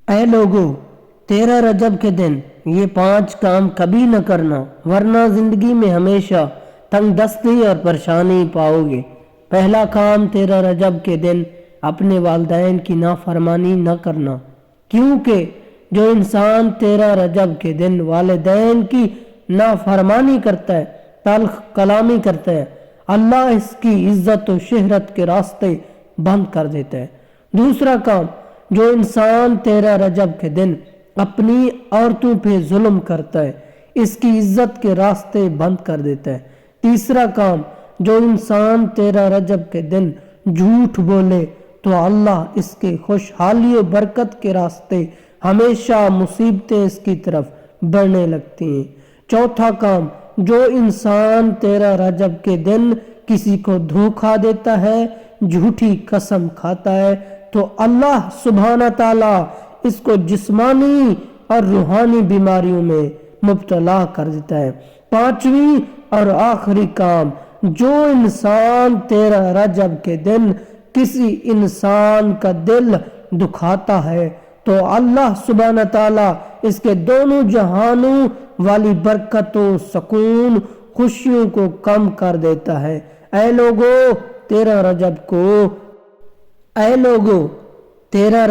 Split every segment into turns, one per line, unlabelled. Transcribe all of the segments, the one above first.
اے لوگو، 13 رجب کے دن یہ 5 کام کبھی نہ کرنا، ورنہ زندگی میں ہمیشہ تنگ دستی اور پریشانی پاؤ گے۔ پہلا کام 13 رجب کے دن اپنے والدین کی نافرمانی نہ کرنا، کیونکہ جو انسان 13 رجب کے دن والدین کی نافرمانی کرتا ہے، تلخ کلامی کرتا ہے، اللہ اس کی عزت و شہرت کے راستے بند کر دیتا ہے۔ دوسرا کام، جو انسان 13 رجب کے دن اپنی عورتوں پہ ظلم کرتا ہے، اس کی عزت کے راستے بند کر دیتا ہے۔ تیسرا کام، جو انسان 13 رجب کے دن جھوٹ بولے تو اللہ اس کے خوشحالی و برکت کے راستے ہمیشہ مصیبتیں اس کی طرف بڑھنے لگتی ہیں۔ چوتھا کام، جو انسان 13 رجب کے دن کسی کو دھوکہ دیتا ہے، جھوٹی قسم کھاتا ہے، تو اللہ سبحانہ تعالیٰ اس کو جسمانی اور روحانی بیماریوں میں مبتلا کر دیتا ہے۔ پانچویں اور آخری کام، جو انسان 13 رجب کے دن کسی انسان کا دل دکھاتا ہے تو اللہ سبحانہ تعالیٰ اس کے دونوں جہانوں والی برکتوں، سکون، خوشیوں کو کم کر دیتا ہے۔ اے لوگو، 13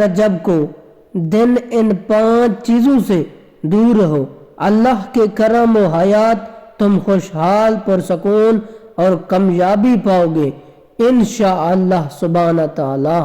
رجب کو دن ان 5 چیزوں سے دور رہو، اللہ کے کرم و حیات تم خوشحال، پرسکون اور کامیابی پاؤ گے انشاءاللہ سبحانہ تعالی۔